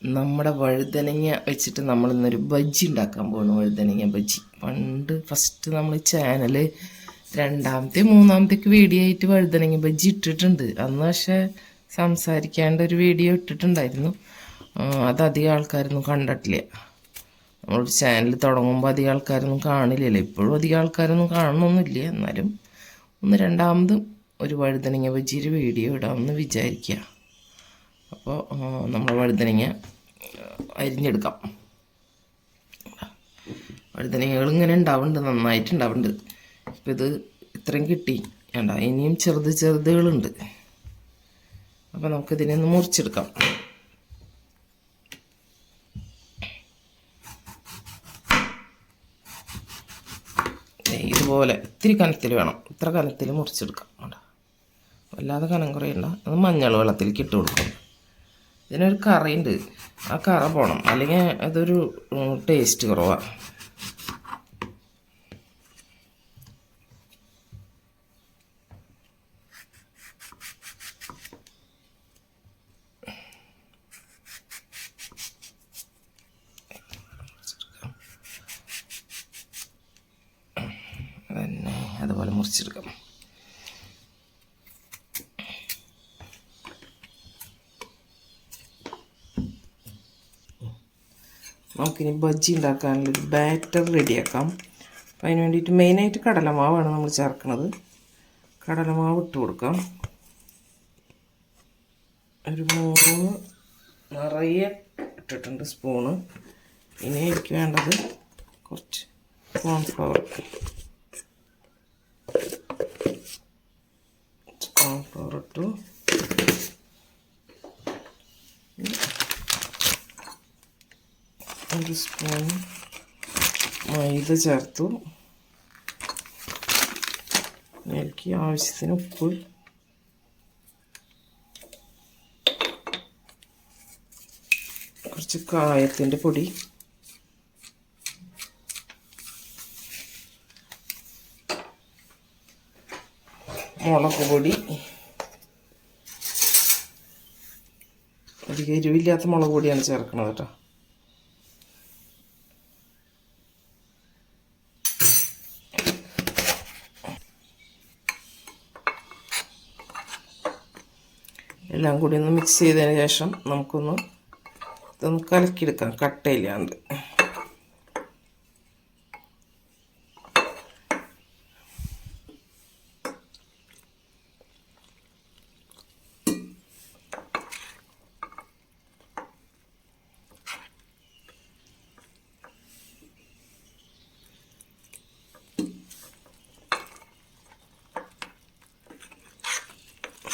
നമ്മുടെ വഴുതനങ്ങ വെച്ചിട്ട് നമ്മളിന്നൊരു ബജ്ജി ഉണ്ടാക്കാൻ പോകുന്നു. വഴുതനങ്ങ ബജ്ജി പണ്ട് ഫസ്റ്റ് നമ്മൾ ചാനൽ രണ്ടാമത്തെ മൂന്നാമത്തേക്ക് വീഡിയോ ആയിട്ട് വഴുതനങ്ങ ബജ്ജി ഇട്ടിട്ടുണ്ട്. അന്ന് പക്ഷേ സംസാരിക്കാണ്ട് ഒരു വീഡിയോ ഇട്ടിട്ടുണ്ടായിരുന്നു. അത് അധികം ആൾക്കാരൊന്നും കണ്ടിട്ടില്ല. നമ്മളൊരു ചാനൽ തുടങ്ങുമ്പോൾ അധികം ആൾക്കാരൊന്നും കാണില്ലല്ലോ. ഇപ്പോഴും അധികം ആൾക്കാരൊന്നും കാണണമെന്നില്ല. എന്നാലും രണ്ടാമതും ഒരു വഴുതനങ്ങ ബജ്ജിയുടെ വീഡിയോ ഇടാമെന്ന് വിചാരിക്കുക. അപ്പോൾ നമ്മൾ വഴുതനങ്ങ അരിഞ്ഞെടുക്കാം. വഴുതനങ്ങകൾ ഇങ്ങനെ ഉണ്ടാവുന്നുണ്ട്, നന്നായിട്ടുണ്ടാവുന്നുണ്ട്. ഇപ്പം ഇത് ഇത്രയും കിട്ടി വേണ്ട, ഇനിയും ചെറുതുകളുണ്ട്. അപ്പോൾ നമുക്കിതിനെ ഒന്ന് മുറിച്ചെടുക്കാം. ഇതുപോലെ ഇത്തിരി കനത്തിൽ വേണം, ഇത്ര കനത്തിൽ മുറിച്ചെടുക്കാം. വല്ലാതെ കനം കുറയണ്ട. അത് മഞ്ഞൾ വെള്ളത്തിലേക്ക് ഇട്ട് കൊടുക്കും. ഇതിനൊരു കറയുണ്ട്, ആ കറ പോകണം, അല്ലെങ്കിൽ അതൊരു ടേസ്റ്റ് കുറവാണ്. തന്നെ അതുപോലെ മുറിച്ചെടുക്കാം. നമുക്കിനി ബജ്ജി ഉണ്ടാക്കാനുള്ളൊരു ബാറ്റർ റെഡിയാക്കാം. അപ്പം അതിന് വേണ്ടിയിട്ട് മെയിനായിട്ട് കടലമാവാണ് നമ്മൾ ചേർക്കുന്നത്. കടലമാവ് ഇട്ട് കൊടുക്കാം. ഒരു 3 നിറയെ ഇട്ടിട്ടുണ്ട് സ്പൂണ്. ഇനി എനിക്ക് വേണ്ടത് കുറച്ച് കോൺഫ്ലവർ ഇട്ടു. ഒരു സ്പൂൺ മൈദ ചേർത്തു. എനിക്ക് ആവശ്യത്തിന് ഉപ്പ്, കുറച്ച് കായത്തിൻ്റെ പൊടി, മുളക് പൊടി, അധികം എരിവില്ലാത്ത മുളക് പൊടിയാണ് ചേർക്കുന്നത് കേട്ടോ. എല്ലാം കൂടി ഒന്ന് മിക്സ് ചെയ്തതിന് ശേഷം ഇതൊന്ന് കലക്കിയെടുക്കാം കട്ടയില്ലാണ്ട്.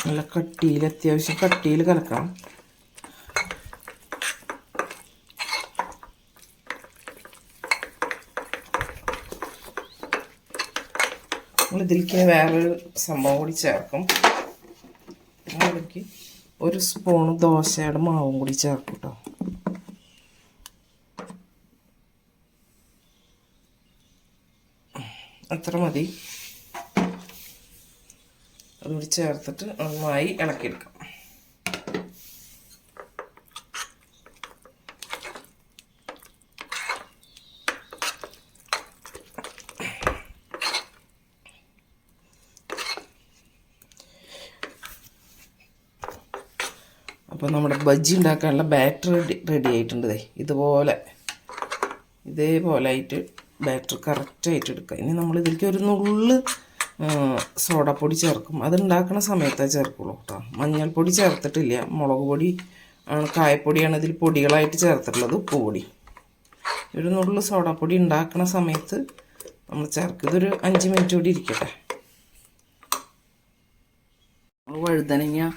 നല്ല കട്ടിയിൽ, അത്യാവശ്യം കട്ടിയിൽ കലക്കണം. നമ്മളിതിലേക്ക് വേറൊരു സംഭവം കൂടി ചേർക്കും. അതിലേക്ക് 1 സ്പൂൺ ദോശയുടെ മാവും കൂടി ചേർക്കും കേട്ടോ. അത്ര മതി. അതുകൂടി ചേർത്തിട്ട് നന്നായി ഇളക്കിയെടുക്കാം. അപ്പോൾ നമ്മുടെ ബജ്ജി ഉണ്ടാക്കാനുള്ള ബാറ്റർ റെഡി ആയിട്ടുണ്ട്. ഇതേപോലെ ആയിട്ട് ബാറ്റർ കറക്റ്റായിട്ട് എടുക്കുക. ഇനി നമ്മൾ ഇതിലേക്ക് ഒരു നുള്ള് സോഡാപ്പൊടി ചേർക്കും. അത് ഉണ്ടാക്കുന്ന സമയത്തേ ചേർക്കുള്ളൂ കേട്ടോ. മഞ്ഞൾപ്പൊടി ചേർത്തിട്ടില്ല. മുളക് പൊടി ആണ്, കായപ്പൊടിയാണ് ഇതിൽ പൊടികളായിട്ട് ചേർത്തിട്ടുള്ളത്. ഉപ്പ് പൊടി, ഒരു നുള്ള് സോഡാപ്പൊടി ഉണ്ടാക്കുന്ന സമയത്ത് നമ്മൾ ചേർക്കും. ഇതൊരു 5 മിനിറ്റ് കൂടി ഇരിക്കട്ടെ. വഴുതനങ്ങ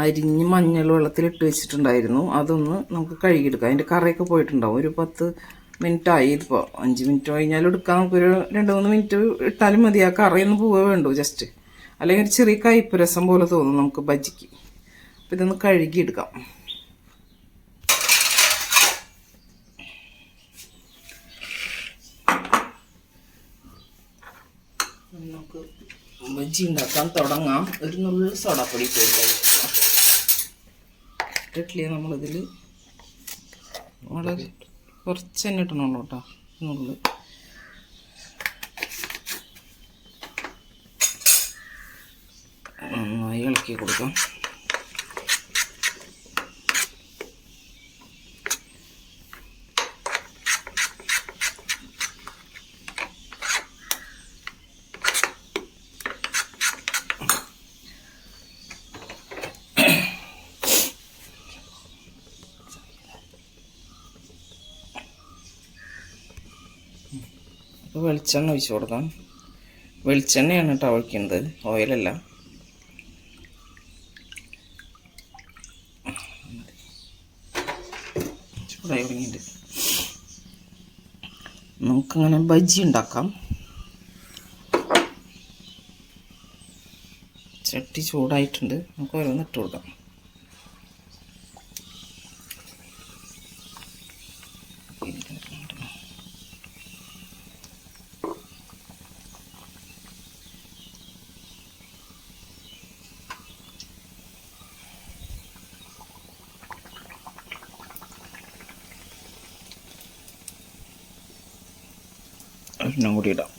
അരിഞ്ഞ് മഞ്ഞൾ വെള്ളത്തിലിട്ട് വെച്ചിട്ടുണ്ടായിരുന്നു. അതൊന്ന് നമുക്ക് കഴുകിയെടുക്കാം. അതിൻ്റെ കറയൊക്കെ പോയിട്ടുണ്ടാവും. ഒരു 10 മിനിറ്റ് ആയി. ഇപ്പോൾ 5 മിനിറ്റ് കഴിഞ്ഞാലും എടുക്കാം. നമുക്കൊരു 2-3 മിനിറ്റ് ഇട്ടാലും മതി. ആ കറിയൊന്ന് പോവേ വേണ്ടു ജസ്റ്റ്. അല്ലെങ്കിൽ ഒരു ചെറിയ കയ്പ്പ് രസം പോലെ തോന്നും നമുക്ക് ബജ്ജിക്ക്. അപ്പോൾ ഇതൊന്ന് കഴുകിയെടുക്കാം. നമുക്ക് ബജ്ജി ഉണ്ടാക്കാൻ തുടങ്ങാം. ഒരു നുള്ളു സോഡാപ്പൊടി ഇട്ടിട്ടില്ലേ നമ്മളിതിൽ വളരെ കുറച്ച് തന്നെ ഇട്ടണുള്ളൂ കേട്ടോ. നുള്ളു നന്നായി ഇളക്കി കൊടുക്കാം. അപ്പോൾ വെളിച്ചെണ്ണ ഒഴിച്ച് കൊടുക്കാം. വെളിച്ചെണ്ണയാണ് കേട്ടോ ഒഴിക്കുന്നത്, ഓയിലല്ല. ചൂടായി തുടങ്ങിയിട്ട് നമുക്കങ്ങനെ ബജ്ജി ഉണ്ടാക്കാം. ചട്ടി ചൂടായിട്ടുണ്ട്, നമുക്ക് ഓരോന്ന് ഇട്ട് കൊടുക്കാം. ഒരെണ്ണം കൂടി ഇടാം.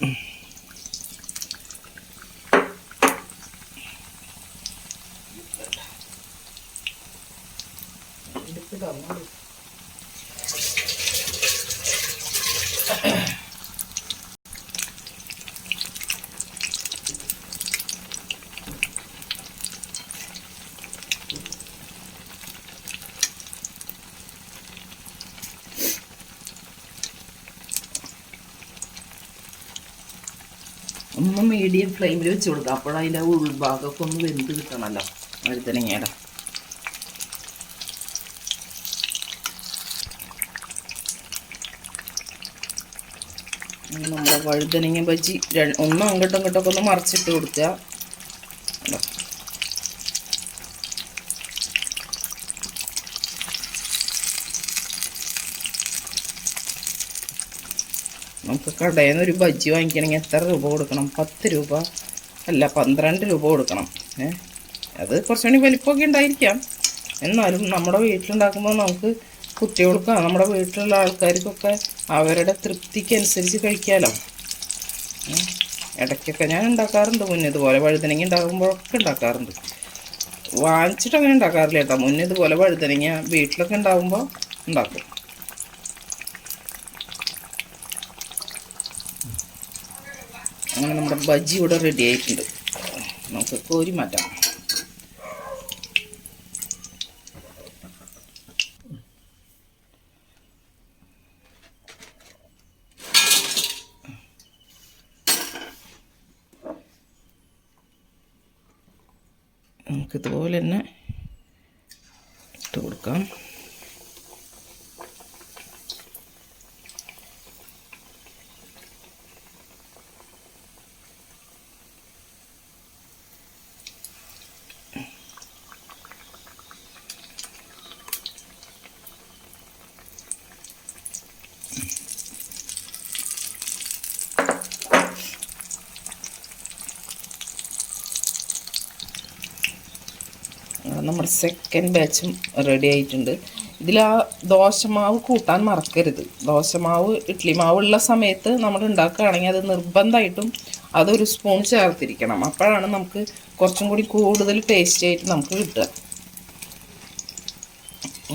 ഒന്ന് മീഡിയം ഫ്ലെയിമിൽ വെച്ച് കൊടുക്കുക. അപ്പോഴതിൻ്റെ ഉൾഭാഗമൊക്കെ ഒന്ന് വെന്ത് കിട്ടണമല്ലോ വഴുതനങ്ങയുടെ. നമ്മുടെ വഴുതനങ്ങ ബജ്ജി ഒന്നും അങ്ങോട്ടും ഇങ്ങോട്ടൊക്കെ ഒന്ന് മറിച്ചിട്ട് കൊടുക്കുക. നമുക്ക് കടയിൽ നിന്ന് ഒരു ബജ്ജി വാങ്ങിക്കണമെങ്കിൽ എത്ര രൂപ കൊടുക്കണം? 10 രൂപ അല്ല 12 രൂപ കൊടുക്കണം. അത് കുറച്ചുകൂടി വലിപ്പമൊക്കെ ഉണ്ടായിരിക്കാം. എന്നാലും നമ്മുടെ വീട്ടിലുണ്ടാക്കുമ്പോൾ നമുക്ക് കുട്ടികൾക്കോ നമ്മുടെ വീട്ടിലുള്ള ആൾക്കാർക്കൊക്കെ അവരുടെ തൃപ്തിക്കനുസരിച്ച് കഴിക്കാമല്ലോ. ഇടയ്ക്കൊക്കെ ഞാൻ ഉണ്ടാക്കാറുണ്ട് മുന്നേ ഇതുപോലെ. വഴുതനങ്ങ ഉണ്ടാക്കുമ്പോഴൊക്കെ ഉണ്ടാക്കാറുണ്ട്. വാങ്ങിച്ചിട്ട് അങ്ങനെ ഉണ്ടാക്കാറില്ല കേട്ടോ. മുന്നേ ഇതുപോലെ വഴുതനങ്ങ വീട്ടിലൊക്കെ ഉണ്ടാകുമ്പോൾ ഉണ്ടാക്കും. അങ്ങനെ നമ്മുടെ ബജ്ജി ഇവിടെ റെഡി ആയിട്ടുണ്ട്. നമുക്ക് കോരി മാറ്റാം. നമുക്കിതുപോലെ തന്നെ ഇട്ട് കൊടുക്കാം. നമ്മുടെ സെക്കൻഡ് ബാച്ചും റെഡി ആയിട്ടുണ്ട്. ഇതിൽ ആ ദോശമാവ് കൂട്ടാൻ മറക്കരുത്. ദോശമാവ് ഇഡ്ഡലി മാവ് ഉള്ള സമയത്ത് നമ്മൾ ഉണ്ടാക്കുകയാണെങ്കിൽ അത് നിർബന്ധമായിട്ടും അതൊരു സ്പൂൺ ചേർത്തിരിക്കണം. അപ്പോഴാണ് നമുക്ക് കുറച്ചും കൂടി കൂടുതൽ ടേസ്റ്റ് ആയിട്ട് നമുക്ക് കിട്ടുക.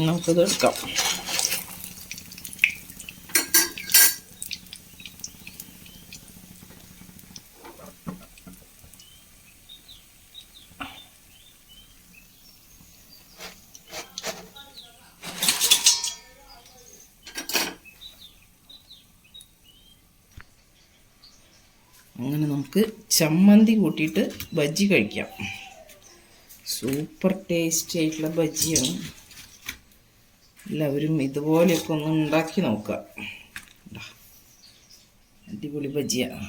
നമുക്കിത് എടുക്കാം. അങ്ങനെ നമുക്ക് ചമ്മന്തി കൂട്ടിയിട്ട് ബജ്ജി കഴിക്കാം. സൂപ്പർ ടേസ്റ്റി ആയിട്ടുള്ള ബജ്ജിയാണ്. എല്ലാവരും ഇതുപോലെയൊക്കെ ഒന്ന് ഉണ്ടാക്കി നോക്കുക. അടിപൊളി ബജ്ജിയാണ്.